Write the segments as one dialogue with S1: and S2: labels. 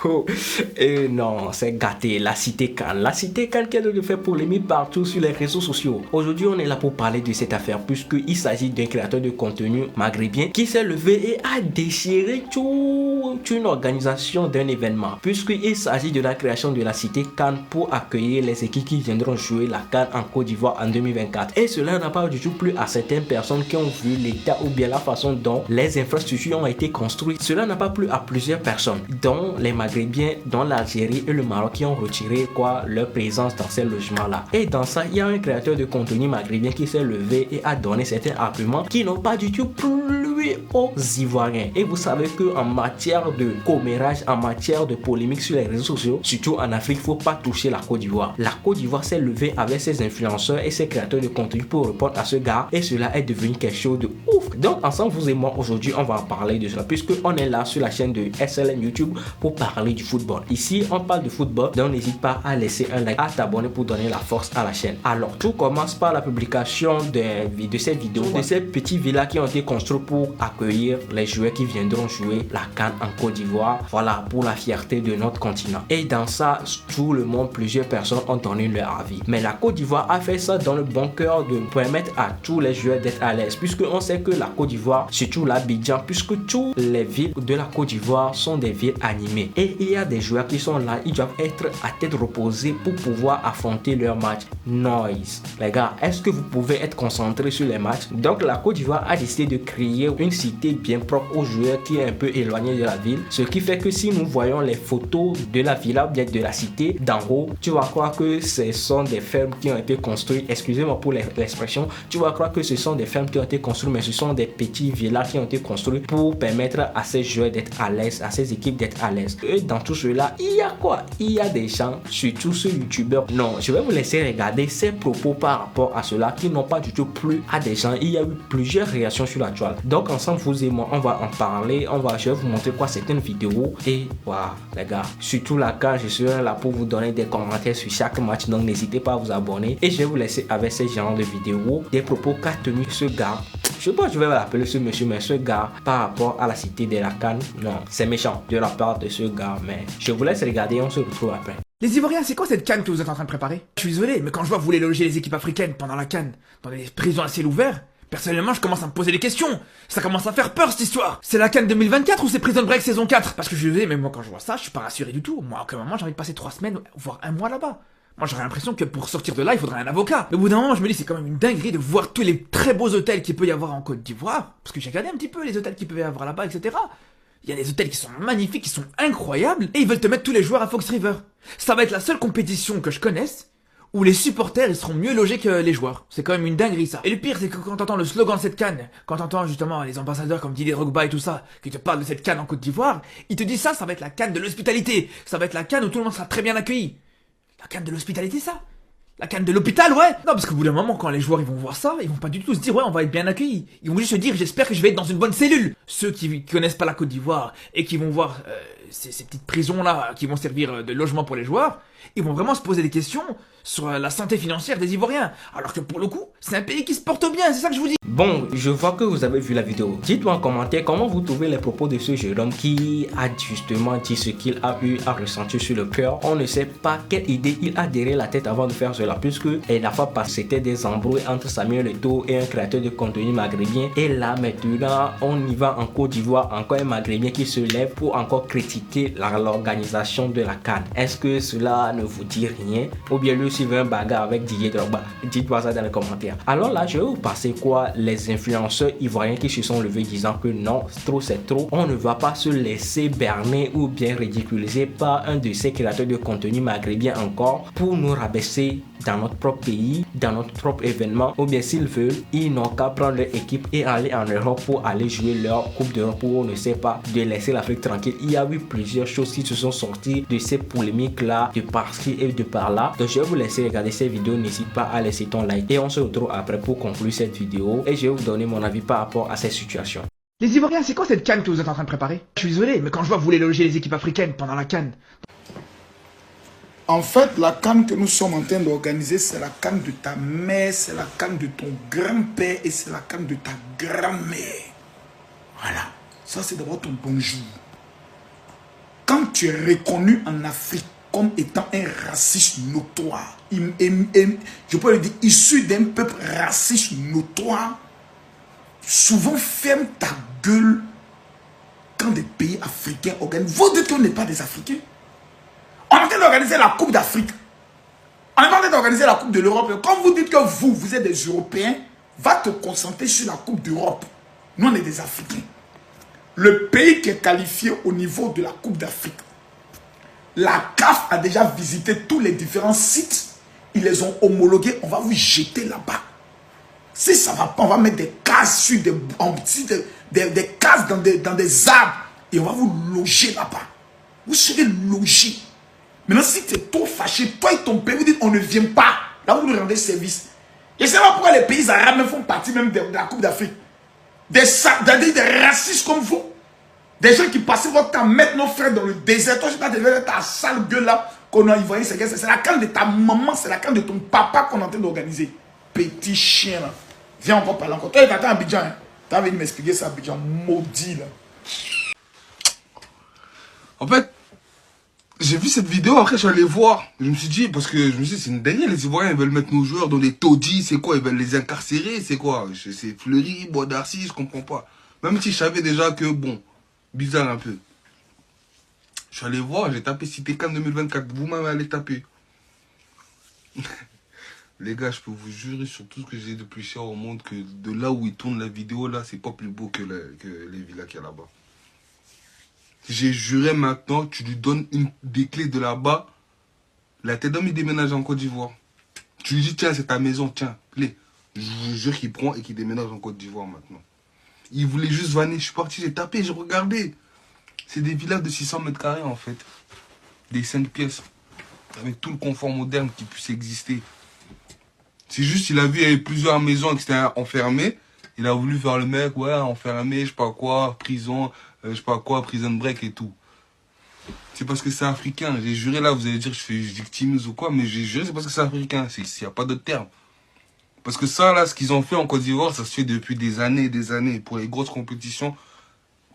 S1: Oh, et non, c'est gâté, la cité Cannes. La cité Cannes qui est de faire polémique partout sur les réseaux sociaux. Aujourd'hui, on est là pour parler de cette affaire puisqu'il s'agit d'un créateur de contenu maghrébin qui s'est levé et a déchiré toute une organisation d'un événement. Puisqu'il s'agit de la création de la cité Cannes pour accueillir les équipes qui viendront jouer la Cannes en Côte d'Ivoire en 2024. Et cela n'a pas du tout plu à certaines personnes qui ont vu l'état ou bien la façon dont les infrastructures ont été construites. Cela n'a pas plu à plusieurs personnes, dont les Maghrébins, dont l'Algérie et le Maroc qui ont retiré leur présence dans ces logements-là. Et dans ça, il y a un créateur de contenu maghrébin qui s'est levé et a donné certains arguments qui n'ont pas du tout plu aux Ivoiriens. Et vous savez que en matière de commérage, en matière de polémique sur les réseaux sociaux, surtout en Afrique, il ne faut pas toucher la Côte d'Ivoire. La Côte d'Ivoire s'est levée avec ses influenceurs et ses créateurs de contenu pour répondre à ce gars et cela est devenu quelque chose de ouf. Donc ensemble, vous et moi, aujourd'hui, on va en parler de cela puisque on est là sur la chaîne de SLM YouTube pour parler du football. Ici, on parle de football, donc n'hésite pas à laisser un like, à t'abonner pour donner la force à la chaîne. Alors, tout commence par la publication de ces vidéos, de ces petits villas qui ont été construits pour accueillir les joueurs qui viendront jouer la CAN en Côte d'Ivoire. Voilà, pour la fierté de notre continent. Et dans ça, tout le monde, plusieurs personnes ont donné leur avis. Mais la Côte d'Ivoire a fait ça dans le bon cœur de permettre à tous les joueurs d'être à l'aise, puisque on sait que la Côte d'Ivoire, surtout l'Abidjan, puisque toutes les villes de la Côte d'Ivoire sont des villes animées. Et il y a des joueurs qui sont là, ils doivent être à tête reposée pour pouvoir affronter leur match. Noise. Les gars, est-ce que vous pouvez être concentrés sur les matchs? Donc la Côte d'Ivoire a décidé de créer une cité bien propre aux joueurs qui est un peu éloignée de la ville. Ce qui fait que si nous voyons les photos de la villa, bien de la cité d'en haut, tu vas croire que ce sont des fermes qui ont été construites. Excusez-moi pour l'expression. Tu vas croire que ce sont des fermes qui ont été construites, mais ce sont des petits villas qui ont été construits pour permettre à ces joueurs d'être à l'aise, à ces équipes d'être à l'aise. Et dans tout cela, il y a quoi? Il y a des gens, surtout ce youtubeur. Non, je vais vous laisser regarder ses propos par rapport à cela qui n'ont pas du tout plu à des gens. Il y a eu plusieurs réactions sur la toile. Donc ensemble, vous et moi, on va en parler. Je vais vous montrer quoi certaines vidéos. Et voilà, les gars, surtout là, quand je serai là pour vous donner des commentaires sur chaque match. Donc n'hésitez pas à vous abonner. Et je vais vous laisser avec ce genre de vidéos, des propos qu'a tenu ce gars. Je sais pas, je vais l'appeler ce monsieur, mais ce gars, par rapport à la cité de la Cannes, non, c'est méchant de la part de ce gars, mais je vous laisse regarder, on se retrouve après.
S2: Les Ivoiriens, c'est quoi cette CAN que vous êtes en train de préparer? Je suis désolé, mais quand je vois que vous voulez loger les équipes africaines pendant la CAN, dans des prisons à ciel ouvert, personnellement, je commence à me poser des questions. Ça commence à faire peur, cette histoire. C'est la CAN 2024 ou c'est Prison Break saison 4? Parce que je suis désolé, mais moi, quand je vois ça, je suis pas rassuré du tout. Moi, à aucun moment, j'ai envie de passer 3 semaines, voire 1 mois là-bas. Moi, j'aurais l'impression que pour sortir de là, il faudrait un avocat. Mais au bout d'un moment, je me dis, c'est quand même une dinguerie de voir tous les très beaux hôtels qu'il peut y avoir en Côte d'Ivoire. Parce que j'ai regardé un petit peu les hôtels qu'il peut y avoir là-bas, etc. Il y a des hôtels qui sont magnifiques, qui sont incroyables, et ils veulent te mettre tous les joueurs à Fox River. Ça va être la seule compétition que je connaisse où les supporters, ils seront mieux logés que les joueurs. C'est quand même une dinguerie, ça. Et le pire, c'est que quand t'entends le slogan de cette CAN, quand t'entends justement les ambassadeurs comme Didier Drogba et tout ça, qui te parlent de cette CAN en Côte d'Ivoire, ils te disent ça va être la CAN de l'hospitalité. Ça va être la CAN où tout le monde sera très bien accueilli. La CAN de l'hospitalité, ça? La CAN de l'hôpital, ouais. Non, parce qu'au bout d'un moment, quand les joueurs ils vont voir ça, ils vont pas du tout se dire ouais, on va être bien accueillis. Ils vont juste se dire j'espère que je vais être dans une bonne cellule. Ceux qui connaissent pas la Côte d'Ivoire et qui vont voir ces petites prisons là qui vont servir de logement pour les joueurs, ils vont vraiment se poser des questions sur la santé financière des Ivoiriens. Alors que pour le coup, c'est un pays qui se porte bien, c'est ça que je vous dis.
S1: Bon, je vois que vous avez vu la vidéo. Dites-moi en commentaire comment vous trouvez les propos de ce jeune homme qui a justement dit ce qu'il a eu à ressentir sur le cœur. On ne sait pas quelle idée il a derrière la tête avant de faire cela, puisque la fois passée, c'était des embrouilles entre Samuel Eto'o et un créateur de contenu maghrébin. Et là, maintenant, on y va en Côte d'Ivoire, encore un maghrébin qui se lève pour encore critiquer l'organisation de la CAN. Est-ce que cela ne vous dit rien? Ou bien lui aussi veut un bagarre avec Didier Drogba? Dites-moi ça dans les commentaires. Alors là, je vais vous passer quoi? Les influenceurs ivoiriens qui se sont levés disant que non, trop c'est trop. On ne va pas se laisser berner ou bien ridiculiser par un de ces créateurs de contenu maghrébin encore pour nous rabaisser dans notre propre pays, dans notre propre événement. Ou bien s'ils veulent, ils n'ont qu'à prendre leur équipe et aller en Europe pour aller jouer leur Coupe d'Europe ou on ne sait pas, de laisser l'Afrique tranquille. Il y a eu plusieurs choses qui se sont sorties de ces polémiques là, de par-ci et de par-là. Donc je vais vous laisser regarder cette vidéo. N'hésite pas à laisser ton like et on se retrouve après pour conclure cette vidéo et je vais vous donner mon avis par rapport à cette situation.
S2: Les Ivoiriens, c'est quoi cette CAN que vous êtes en train de préparer? Je suis désolé, mais quand je vois que vous voulez loger les équipes africaines pendant la CAN.
S3: En fait, la CAN que nous sommes en train d'organiser, c'est la CAN de ta mère, c'est la CAN de ton grand-père et c'est la CAN de ta grand-mère. Voilà. Ça, c'est d'abord ton bonjour. quand tu es reconnu en Afrique comme étant un raciste notoire, je peux le dire, issu d'un peuple raciste notoire, souvent ferme ta gueule quand des pays africains organisent. Vous dites qu'on n'est pas des Africains. On est en train d'organiser la Coupe d'Afrique. On est en train d'organiser la Coupe de l'Europe. Quand vous dites que vous êtes des Européens, va te concentrer sur la Coupe d'Europe. Nous, on est des Africains. Le pays qui est qualifié au niveau de la Coupe d'Afrique, la CAF a déjà visité tous les différents sites. Ils les ont homologués. On va vous jeter là-bas. Si ça ne va pas, on va mettre des cases sur des cases dans des arbres. Et on va vous loger là-bas. Vous serez logés. Maintenant, si tu es trop fâché, toi et ton pays, vous dites on ne vient pas. Là, vous nous rendez service. Je ne sais pas pourquoi les pays arabes font partie même de la Coupe d'Afrique. Des racistes comme vous. Des gens qui passaient votre temps à mettre nos frères dans le désert. Toi, je ne sais pas, ta sale gueule là qu'on a envoyé. C'est la canne de ta maman, c'est la canne de ton papa qu'on est en train d'organiser. Petit chien là. Viens encore parler encore. Toi, tu attends à Abidjan. Hein. Tu as envie de m'expliquer ça, Abidjan. Maudit là.
S4: En fait, j'ai vu cette vidéo, après je suis allé voir. Je me suis dit, parce que je me suis dit, c'est une dinguerie, les Ivoiriens, ils veulent mettre nos joueurs dans des taudis, c'est quoi? Ils veulent les incarcérer, c'est quoi? C'est Fleury, Bois d'Arcy, je comprends pas. Même si je savais déjà que, bon, bizarre un peu. Je suis allé voir, j'ai tapé Cité Cannes 2024, vous-même allez taper. Les gars, je peux vous jurer sur tout ce que j'ai de plus cher au monde que de là où ils tournent la vidéo, là, c'est pas plus beau que les villas qu'il y a là-bas. J'ai juré maintenant, tu lui donnes des clés de là-bas. Là, t'es d'homme, il déménage en Côte d'Ivoire. Tu lui dis, tiens, c'est ta maison, tiens, clé. Je vous jure qu'il prend et qu'il déménage en Côte d'Ivoire maintenant. Il voulait juste vanner. Je suis parti, j'ai tapé, j'ai regardé. C'est des villas de 600 mètres carrés en fait. Des 5 pièces. Avec tout le confort moderne qui puisse exister. C'est juste, il a vu, il y avait plusieurs maisons qui étaient enfermées. Il a voulu faire le mec, ouais, enfermé, je sais pas quoi, prison, je sais pas quoi, prison break et tout. C'est parce que c'est africain. J'ai juré là, vous allez dire que je victimise ou quoi, mais j'ai juré c'est parce que c'est africain. Il n'y a pas d'autre terme. Parce que ça, là, ce qu'ils ont fait en Côte d'Ivoire, ça se fait depuis des années et des années. Pour les grosses compétitions,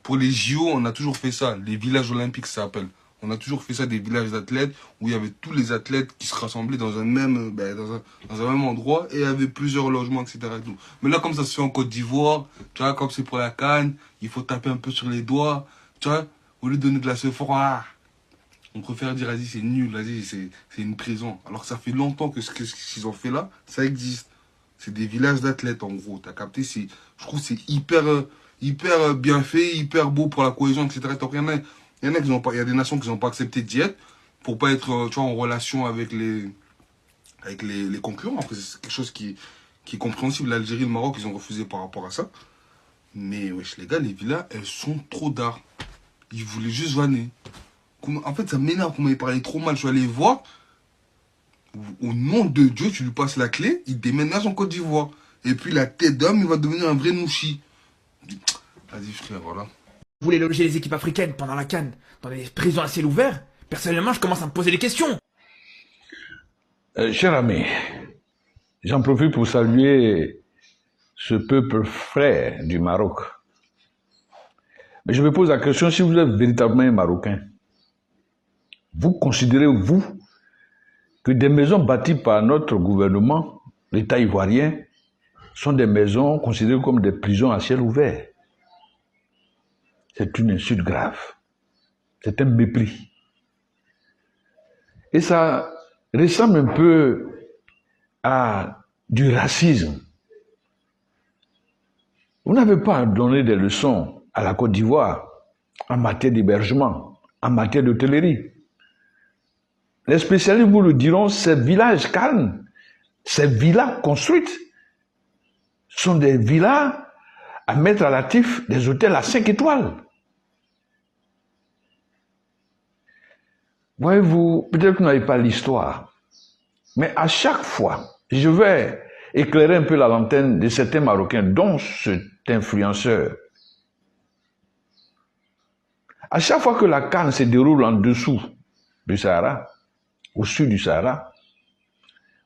S4: pour les JO, on a toujours fait ça. Les villages olympiques, ça s'appelle. On a toujours fait ça, des villages d'athlètes, où il y avait tous les athlètes qui se rassemblaient dans un même, dans un même endroit, et il y avait plusieurs logements, etc. Et tout. Mais là, comme ça se fait en Côte d'Ivoire, tu vois, comme c'est pour la CAN, il faut taper un peu sur les doigts, tu vois, au lieu de donner de la sephora, on préfère dire, vas-y, c'est nul, vas-y, c'est une prison. Alors que ça fait longtemps que ce qu'ils ont fait là, ça existe. C'est des villages d'athlètes, en gros. T'as capté, je trouve que c'est hyper bien fait, hyper beau pour la cohésion, etc. Donc, il y en a qui n'ont pas, il y a des nations qui n'ont pas accepté d'y être pour pas être, tu vois, en relation avec les concurrents. Après, c'est quelque chose qui est compréhensible. L'Algérie, le Maroc, ils ont refusé par rapport à ça. Mais, wesh, les gars, les villas, elles sont trop d'art. Ils voulaient juste vanner. En fait, ça m'énerve qu'on m'ait parlé trop mal. Je suis allé voir. Au nom de Dieu, tu lui passes la clé, il déménage en Côte d'Ivoire. Et puis la tête d'homme, il va devenir un vrai nouchi. Vas-y frère, voilà.
S2: Vous voulez loger les équipes africaines pendant la CAN dans des prisons à ciel ouvert? Personnellement, je commence à me poser des questions.
S5: Cher ami, j'en profite pour saluer ce peuple frère du Maroc. Mais je me pose la question, si vous êtes véritablement un Marocain, vous considérez, vous, que des maisons bâties par notre gouvernement, l'État ivoirien, sont des maisons considérées comme des prisons à ciel ouvert? C'est une insulte grave. C'est un mépris. Et ça ressemble un peu à du racisme. Vous n'avez pas à donner des leçons à la Côte d'Ivoire en matière d'hébergement, en matière d'hôtellerie. Les spécialistes vous le diront, ces villages calmes, ces villas construites, sont des villas à mettre à l'actif des hôtels à 5 étoiles. Voyez-vous, peut-être que vous n'avez pas l'histoire, mais à chaque fois, je vais éclairer un peu la lanterne de certains Marocains, dont cet influenceur. À chaque fois que la CAN se déroule en dessous du Sahara, au sud du Sahara,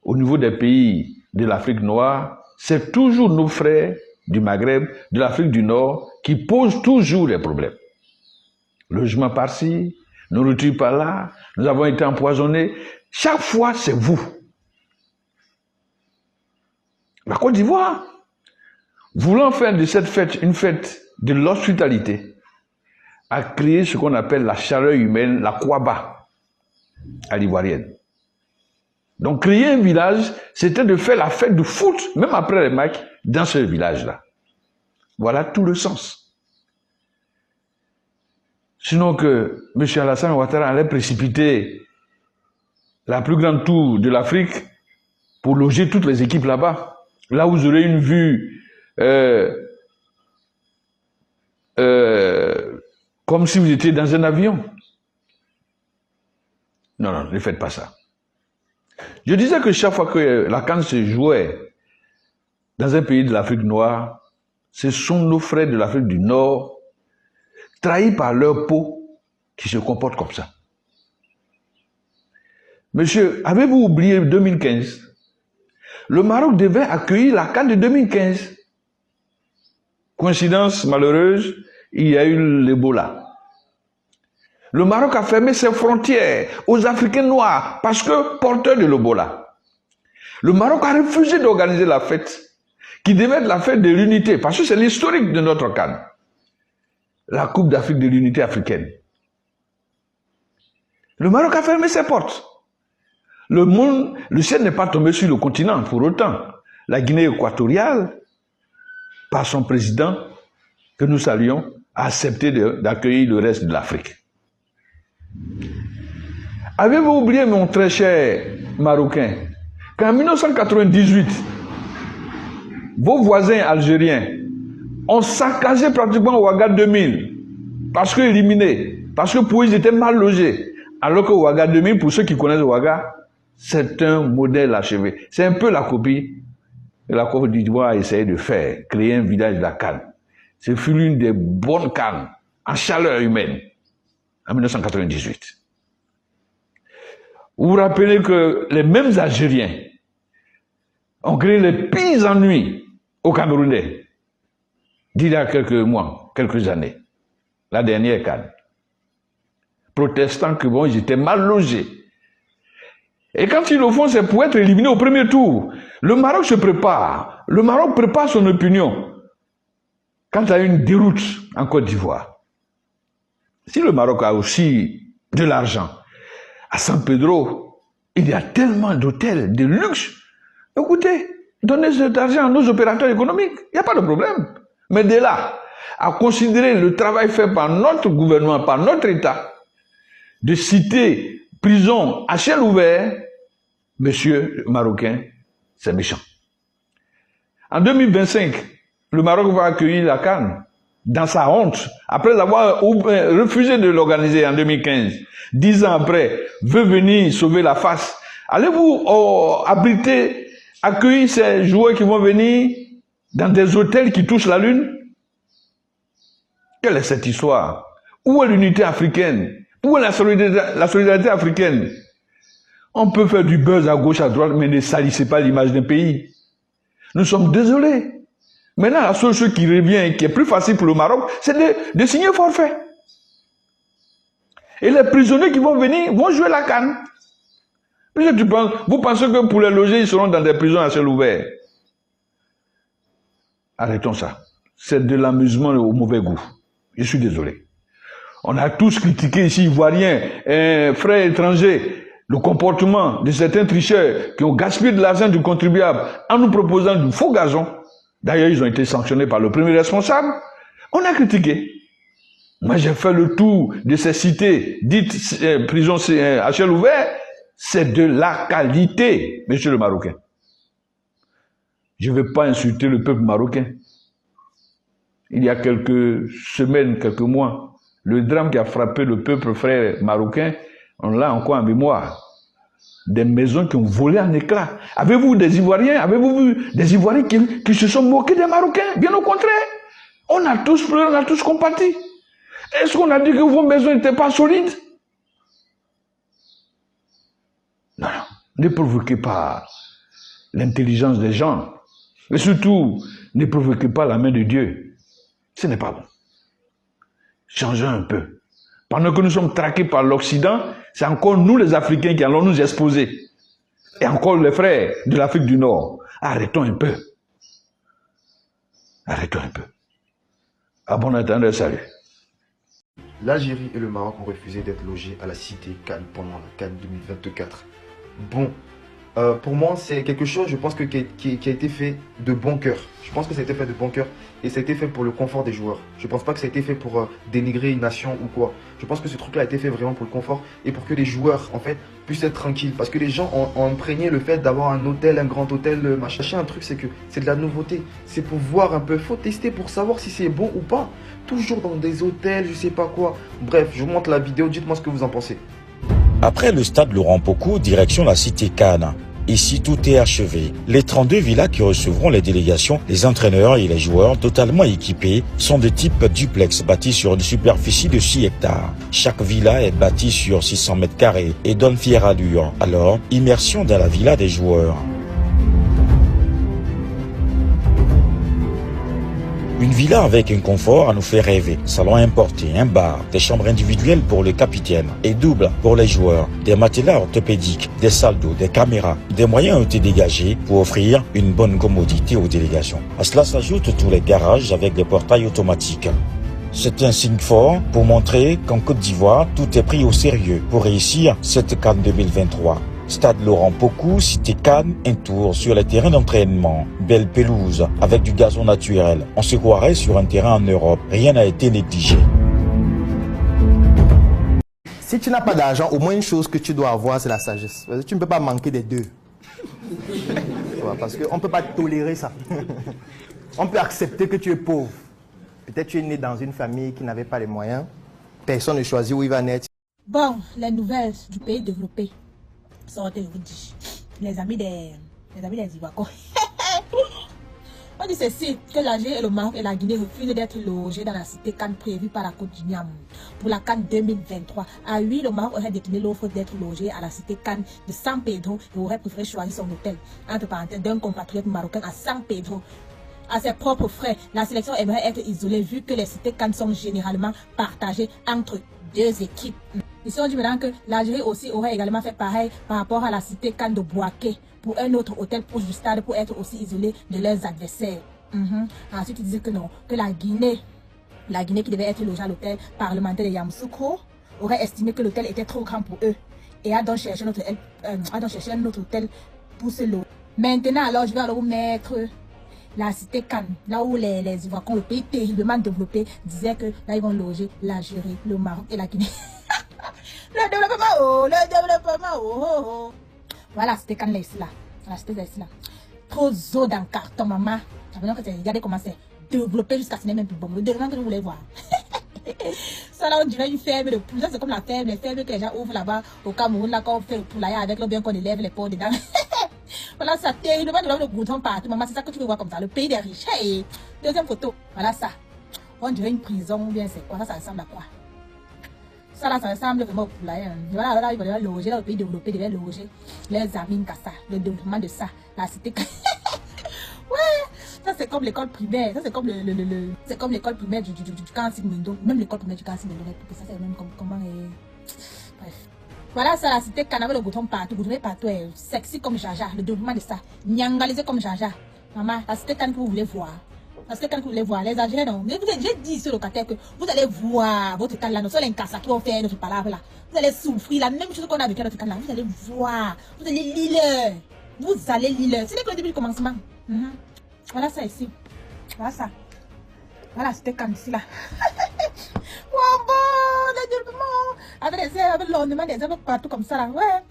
S5: au niveau des pays de l'Afrique noire, c'est toujours nos frères du Maghreb, de l'Afrique du Nord, qui posent toujours les problèmes. Logement par-ci, nourriture par là, nous avons été empoisonnés. Chaque fois, c'est vous. La Côte d'Ivoire, voulant faire de cette fête une fête de l'hospitalité, a créé ce qu'on appelle la chaleur humaine, la Kouaba, à l'ivoirienne. Donc, créer un village, c'était de faire la fête du foot, même après les matchs, dans ce village-là. Voilà tout le sens. Sinon que M. Alassane Ouattara allait précipiter la plus grande tour de l'Afrique pour loger toutes les équipes là-bas. Là où vous aurez une vue comme si vous étiez dans un avion. Non, non, ne faites pas ça. Je disais que chaque fois que la CAN se jouait dans un pays de l'Afrique noire, ce sont nos frères de l'Afrique du Nord, trahis par leur peau, qui se comportent comme ça. Monsieur, avez-vous oublié 2015? Le Maroc devait accueillir la CAN de 2015. Coïncidence malheureuse, il y a eu l'Ebola. Le Maroc a fermé ses frontières aux Africains noirs parce que porteurs de l'Ebola. Le Maroc a refusé d'organiser la fête, qui devait être la fête de l'unité, parce que c'est l'historique de notre CAN. La Coupe d'Afrique de l'unité africaine. Le Maroc a fermé ses portes. Le ciel n'est pas tombé sur le continent pour autant. La Guinée équatoriale, par son président, que nous saluons, a accepté d'accueillir le reste de l'Afrique. Avez-vous oublié, mon très cher Marocain, qu'en 1998, vos voisins algériens ont saccagé pratiquement Ouaga 2000 parce qu'éliminés, parce que pour eux, ils étaient mal logés. Alors que Ouaga 2000, pour ceux qui connaissent Ouaga, c'est un modèle achevé. C'est un peu la copie que la Côte d'Ivoire a essayé de faire, créer un village de la CAN. Ce fut l'une des bonnes CAN en chaleur humaine en 1998. Vous vous rappelez que les mêmes Algériens ont créé les pires ennuis aux Camerounais d'il y a quelques mois, quelques années. La dernière CAN. Protestant que bon, ils étaient mal logés. Et quand ils le font, c'est pour être éliminés au premier tour. Le Maroc se prépare. Le Maroc prépare son opinion. Quand il y a une déroute en Côte d'Ivoire, si le Maroc a aussi de l'argent, à San Pedro, il y a tellement d'hôtels de luxe. Écoutez, donnez cet argent à nos opérateurs économiques, il n'y a pas de problème. Mais de là, à considérer le travail fait par notre gouvernement, par notre État, de citer prison à ciel ouvert, monsieur marocain, c'est méchant. En 2025, le Maroc va accueillir la CAN dans sa honte, après avoir refusé de l'organiser en 2015. 10 ans après, veut venir sauver la face. Allez-vous abriter, accueillir ces joueurs qui vont venir dans des hôtels qui touchent la lune? Quelle est cette histoire? Où est l'unité africaine? Où est la solidarité africaine? On peut faire du buzz à gauche, à droite, mais ne salissez pas l'image d'un pays. Nous sommes désolés. Maintenant, la seule chose qui revient, qui est plus facile pour le Maroc, c'est de signer forfait. Et les prisonniers qui vont venir vont jouer la CAN. Vous pensez que pour les loger, ils seront dans des prisons à ciel ouvert? Arrêtons ça. C'est de l'amusement au mauvais goût. Je suis désolé. On a tous critiqué ici, Ivoiriens, frères étrangers, le comportement de certains tricheurs qui ont gaspillé de l'argent du contribuable en nous proposant du faux gazon. D'ailleurs, ils ont été sanctionnés par le premier responsable. On a critiqué. Moi, j'ai fait le tour de ces cités dites prisons à ciel ouvert. C'est de la qualité, monsieur le Marocain. Je ne vais pas insulter le peuple marocain. Il y a quelques semaines, quelques mois, le drame qui a frappé le peuple frère marocain, on l'a encore en mémoire. Des maisons qui ont volé en éclats. Avez-vous des Ivoiriens, avez-vous vu des Ivoiriens qui se sont moqués des Marocains? Bien au contraire. On a tous pleuré, on a tous compati. Est-ce qu'on a dit que vos maisons n'étaient pas solides? Non, non. Ne provoquez pas l'intelligence des gens. Et surtout, ne provoquez pas la main de Dieu. Ce n'est pas bon. Changez un peu. Pendant que nous sommes traqués par l'Occident, c'est encore nous les Africains qui allons nous exposer. Et encore les frères de l'Afrique du Nord. Arrêtons un peu. Arrêtons un peu. À bon entendeur, salut.
S6: L'Algérie et le Maroc ont refusé d'être logés à la Cité Cannes pendant la Cannes 2024. Bon, pour moi, c'est quelque chose, je pense, qui a été fait de bon cœur. Je pense que ça a été fait de bon cœur et ça a été fait pour le confort des joueurs. Je ne pense pas que ça a été fait pour dénigrer une nation ou quoi. Je pense que ce truc-là a été fait vraiment pour le confort et pour que les joueurs, en fait, puissent être tranquilles. Parce que les gens ont imprégné le fait d'avoir un hôtel, un grand hôtel, machin. Un truc, c'est que c'est de la nouveauté. C'est pour voir un peu, faut tester pour savoir si c'est bon ou pas. Toujours dans des hôtels, je sais pas quoi. Bref, je vous montre la vidéo, dites-moi ce que vous en pensez.
S7: Après le stade Laurent Pocou, direction la cité Cannes. Ici, tout est achevé. Les 32 villas qui recevront les délégations, les entraîneurs et les joueurs totalement équipés sont de type duplex bâtis sur une superficie de 6 hectares. Chaque villa est bâtie sur 600 mètres carrés et donne fière allure. Alors, immersion dans la villa des joueurs. Une villa avec un confort à nous faire rêver. Salon importé, un bar, des chambres individuelles pour le capitaine et double pour les joueurs, des matelas orthopédiques, des salles d'eau, des caméras. Des moyens ont été dégagés pour offrir une bonne commodité aux délégations. À cela s'ajoutent tous les garages avec des portails automatiques. C'est un signe fort pour montrer qu'en Côte d'Ivoire, tout est pris au sérieux pour réussir cette CAN 2023. Stade Laurent Pocou, cité Cannes, un tour sur les terrains d'entraînement. Belle pelouse, avec du gazon naturel. On se croirait sur un terrain en Europe. Rien n'a été négligé.
S8: Si tu n'as pas d'argent, au moins une chose que tu dois avoir, c'est la sagesse. Parce que tu ne peux pas manquer des deux. Parce qu'on ne peut pas tolérer ça. On peut accepter que tu es pauvre. Peut-être tu es né dans une famille qui n'avait pas les moyens. Personne ne choisit où il va naître.
S9: Bon, les nouvelles du pays développé. Sortez, je vous dis, les amis des Ivoiriens. On dit ceci, que l'Algérie et le Maroc et la Guinée refusent d'être logés dans la cité Cannes prévue par la Côte d'Ivoire pour la Cannes 2023. Ah oui, le Maroc aurait décliné l'offre d'être logé à la cité Cannes de San Pedro et aurait préféré choisir son hôtel, entre parenthèses, d'un compatriote marocain à San Pedro. À ses propres frais, la sélection aimerait être isolée vu que les cités Cannes sont généralement partagées entre deux équipes. Ils ont dit maintenant que l'Algérie aussi aurait également fait pareil par rapport à la cité Cannes de Bouaké pour un autre hôtel proche du stade pour être aussi isolé de leurs adversaires. Ensuite, ils disaient que non, que la Guinée qui devait être logée à l'hôtel parlementaire de Yamoussoukro aurait estimé que l'hôtel était trop grand pour eux et a donc cherché un autre hôtel pour se loger. Maintenant, alors, je vais alors vous mettre la cité Cannes, là où les Ivoiriens, le pays terriblement développé, disaient que là ils vont loger l'Algérie, le Maroc et la Guinée. Le développement, Voilà, c'était Cannes là, ici là. La cité là, ici là. Trop d'eau dans le carton, maman. Regardez comment c'est développé jusqu'à ce n'est même plus bon. Le développement que vous voulez voir. Ça là, on dirait une ferme de poules. Ça c'est comme la ferme, les fermes que les gens ouvrent là-bas au Cameroun, là, quand on fait le poulailler avec le bien qu'on élève les porcs dedans. Voilà ça, terriblement de le goudron partout. Maman, c'est ça que tu veux voir comme ça, le pays des riches. Hey, deuxième photo, voilà ça. On dirait une prison ou bien c'est quoi, ça ressemble à quoi? Ça là, ça ressemble vraiment au poulailler. Voilà, là, ils vont loger, là, le pays développé devait loger les amis Kassa, le développement de ça, la cité. Ouais, ça c'est comme l'école primaire, ça c'est comme c'est comme l'école primaire du Kansigmendo, même l'école primaire du Kansigmendo, ça c'est même comme comment bref. Voilà ça, la cité Cannes avec le goudron partout, sexy comme Jaja, le développement de ça, nyangalisé comme Jaja. Maman, la cité Cannes que vous voulez voir. La cité Cannes que vous voulez voir, les Algériens non. Mais j'ai dit sur le locataire que vous allez voir votre Cannes là, non, sur les Nkassa qui vont faire notre palabre là. Vous allez souffrir, la même chose qu'on a vécu à notre Cannes là, vous allez voir, vous allez lire. Vous allez lire. Ce n'est que le début du commencement. Voilà ça ici. Voilà ça. Voilà, c'était Cannes ici là. Wow, bon, le développement. Avec l'ornement des arbres partout comme ça là. Ouais.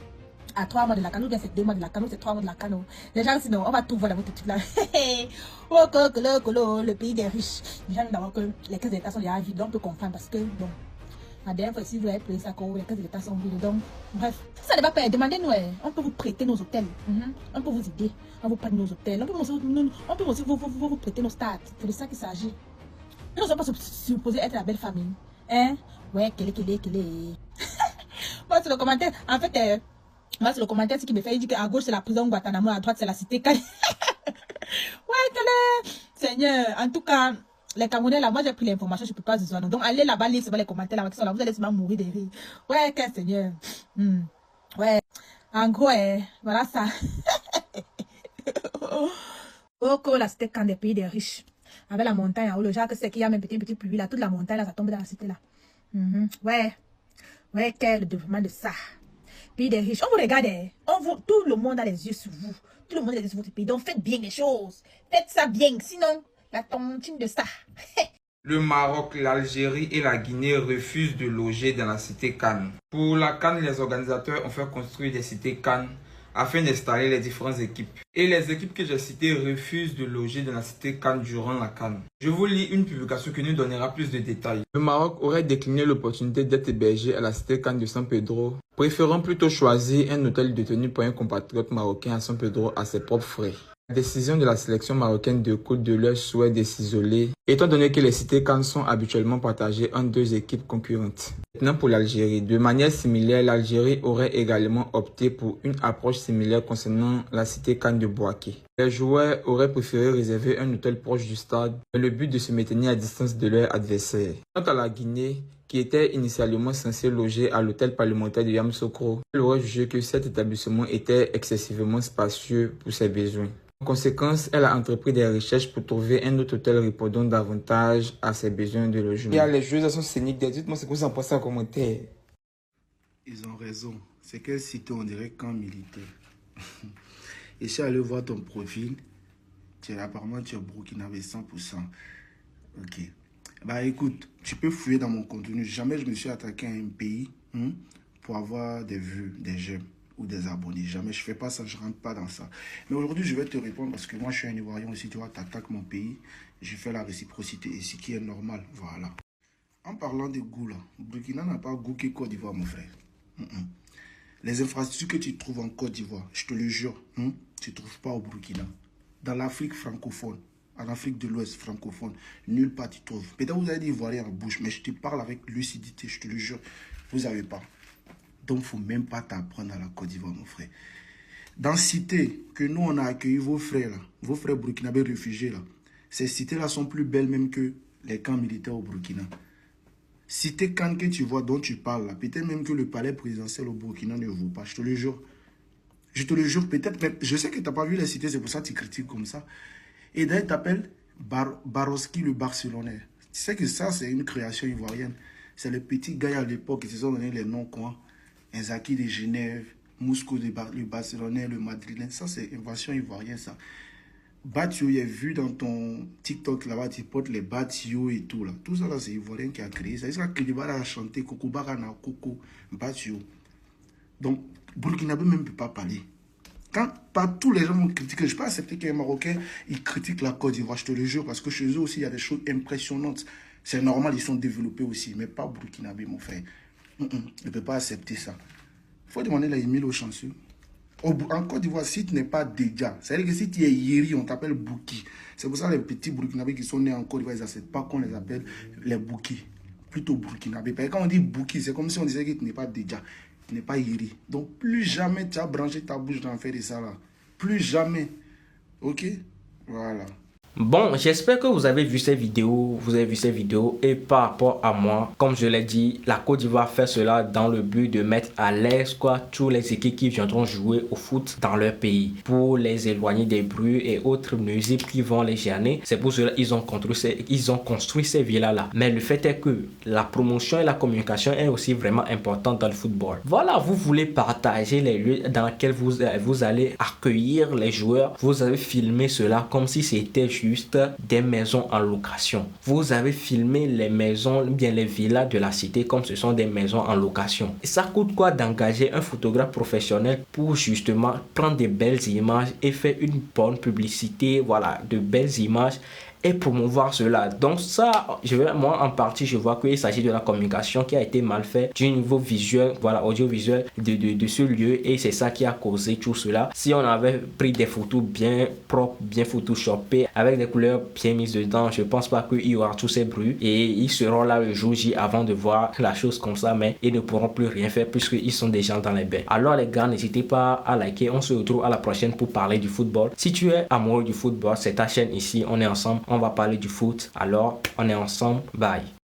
S9: À 3 mois de la canne, ou bien c'est 2 mois de la canne, ou c'est 3 mois de la canne. Les gens sinon, on va tout voir dans votre truc là. Oh, le pays des riches. Les gens d'abord que les caisses d'État sont déjà vides, donc on peut comprendre parce que bon. La dernière fois, si vous avez payé ça, les caisses de l'État sont vides. Donc, bref, ça ne va pas. Demandez-nous, on peut vous prêter nos hôtels. On peut vous aider. On vous prête nos hôtels. On peut aussi vous prêter nos stades. C'est de ça qu'il s'agit. Nous ne sommes pas supposés être la belle famille. Hein? Ouais, quel est. Moi, c'est le commentaire. En fait, moi, c'est le commentaire qui me fait. Il dit qu'à gauche, c'est la prison Guantanamo, à droite, c'est la cité Cannes. Ouais, quel est. Seigneur, en tout cas. Les Camerounais là, moi j'ai pris l'information, je peux pas se donc allez là-bas, lire les commentaires là, qui sont là, vous allez seulement mourir de rire. Ouais, quel Seigneur. Ouais, en gros, voilà ça. Oh, là, c'était quand des pays des riches. Avec la montagne, où le genre que c'est qu'il y a même petit pluie là, toute la montagne là, ça tombe dans la cité là. Ouais, quel développement de ça. Pays des riches, on vous regarde, tout le monde a les yeux sur vous. Tout le monde a les yeux sur votre pays. Donc faites bien les choses. Faites ça bien, sinon, la tontine de ça.
S10: Le Maroc, l'Algérie et la Guinée refusent de loger dans la cité Cannes. Pour la Cannes, les organisateurs ont fait construire des cités Cannes afin d'installer les différentes équipes. Et les équipes que j'ai citées refusent de loger dans la cité Cannes durant la Cannes. Je vous lis une publication qui nous donnera plus de détails. Le Maroc aurait décliné l'opportunité d'être hébergé à la cité Cannes de San Pedro, préférant plutôt choisir un hôtel détenu par un compatriote marocain à San Pedro à ses propres frais. La décision de la sélection marocaine découle de leur souhait de s'isoler, étant donné que les cités Cannes sont habituellement partagées entre deux équipes concurrentes. Maintenant pour l'Algérie. De manière similaire, l'Algérie aurait également opté pour une approche similaire concernant la cité Cannes de Bouaké. Les joueurs auraient préféré réserver un hôtel proche du stade dans le but de se maintenir à distance de leur adversaire. Quant à la Guinée, qui était initialement censé loger à l'hôtel parlementaire de Yamoussoukro, elle aurait jugé que cet établissement était excessivement spacieux pour ses besoins. En conséquence, elle a entrepris des recherches pour trouver un autre hôtel répondant davantage à ses besoins de logement. Il y a les jeux sont scéniques. Dites-moi ce que vous en pensez en commentaire.
S3: Ils ont raison. C'est quelle cité on dirait camp militaire. Et si allé voir ton profil, apparemment tu es burkinabé 100%. Ok. Bah écoute, tu peux fouiller dans mon contenu. Jamais je me suis attaqué à un pays pour avoir des vues, des j'aime ou des abonnés. Jamais je fais pas ça, je rentre pas dans ça. Mais aujourd'hui, je vais te répondre parce que moi, je suis un Ivoirien aussi. Tu vois, tu attaques mon pays. Je fais la réciprocité et ce qui est normal. Voilà. En parlant de goût, là, Burkina n'a pas goût que Côte d'Ivoire, mon frère. Les infrastructures que tu trouves en Côte d'Ivoire, je te le jure, tu ne trouves pas au Burkina. Dans l'Afrique francophone, en Afrique de l'Ouest francophone, nulle part tu trouves. Peut-être vous avez des Ivoiriens en bouche, mais je te parle avec lucidité, je te le jure, vous n'avez pas. Donc, il ne faut même pas t'apprendre à la Côte d'Ivoire, mon frère. Dans cité que nous, on a accueilli vos frères, là, vos frères burkinabés réfugiés, là, ces cités-là sont plus belles même que les camps militaires au Burkina. Cité Cannes que tu vois, dont tu parles, là, peut-être même que le palais présidentiel au Burkina ne vaut pas, je te le jure. Je te le jure, peut-être même, je sais que tu n'as pas vu les cités, c'est pour ça que tu critiques comme ça. Et d'ailleurs, tu t'appelles Baroski le Barcelonais. Tu sais que ça, c'est une création ivoirienne. C'est les petits gars à l'époque qui se sont donné les noms, quoi. Inzaki de Genève, Moscou le Barcelonais, le Madrilène. Ça, c'est invention ivoirienne, ça. Batio, il est vu dans ton TikTok là-bas, tu portes les Batio et tout là. Tout ça là, c'est ivoirien qui a créé ça. C'est-à-dire que Kilibara a chanté Koko Barana, Koko, Batio. Donc, Burkinabé même ne peut pas parler. Quand pas tous les gens vont critiquer, je ne peux pas accepter qu'un Marocain, il critique la Côte d'Ivoire, je te le jure, parce que chez eux aussi, il y a des choses impressionnantes. C'est normal, ils sont développés aussi, mais pas Burkinabé, mon frère. Je ne peux pas accepter ça. Il faut demander la Emile au chanceux. En Côte d'Ivoire, si tu n'es pas déjà, c'est-à-dire que si tu es Yeri, on t'appelle Bouki. C'est pour ça que les petits Burkinabés qui sont nés en Côte d'Ivoire, ils n'acceptent pas qu'on les appelle les Bouki. Plutôt Burkinabés. Parce que quand on dit Bouki, c'est comme si on disait que tu n'es pas déjà. Tu n'es pas Yeri. Donc, plus jamais tu as branché ta bouche dans faire de ça là. Plus jamais. Ok? Voilà.
S1: Bon, j'espère que vous avez vu ces vidéos, et par rapport à moi, comme je l'ai dit, la Côte d'Ivoire fait cela dans le but de mettre à l'aise tous les équipes qui viendront jouer au foot dans leur pays, pour les éloigner des bruits et autres nuisibles qui vont les gêner. C'est pour cela qu'ils ont construit ces villas-là. Mais le fait est que la promotion et la communication est aussi vraiment importante dans le football. Voilà, vous voulez partager les lieux dans lesquels vous allez accueillir les joueurs. Vous avez filmé cela comme si c'était juste des maisons en location. Vous avez filmé les maisons, bien les villas de la cité comme ce sont des maisons en location. Et ça coûte quoi d'engager un photographe professionnel pour justement prendre des belles images et faire une bonne publicité, voilà, de belles images et promouvoir cela. Donc ça, moi en partie, je vois qu'il s'agit de la communication qui a été mal faite du niveau visuel, voilà, audiovisuel de ce lieu, et c'est ça qui a causé tout cela. Si on avait pris des photos bien propres, bien photoshopées, avec des couleurs bien mises dedans, je pense pas qu'il y aura tous ces bruits et ils seront là le jour J avant de voir la chose comme ça, mais ils ne pourront plus rien faire puisqu'ils sont déjà dans les bains. Alors les gars, n'hésitez pas à liker. On se retrouve à la prochaine pour parler du football. Si tu es amoureux du football, c'est ta chaîne ici, on est ensemble. on va parler du foot. Alors, on est ensemble. Bye.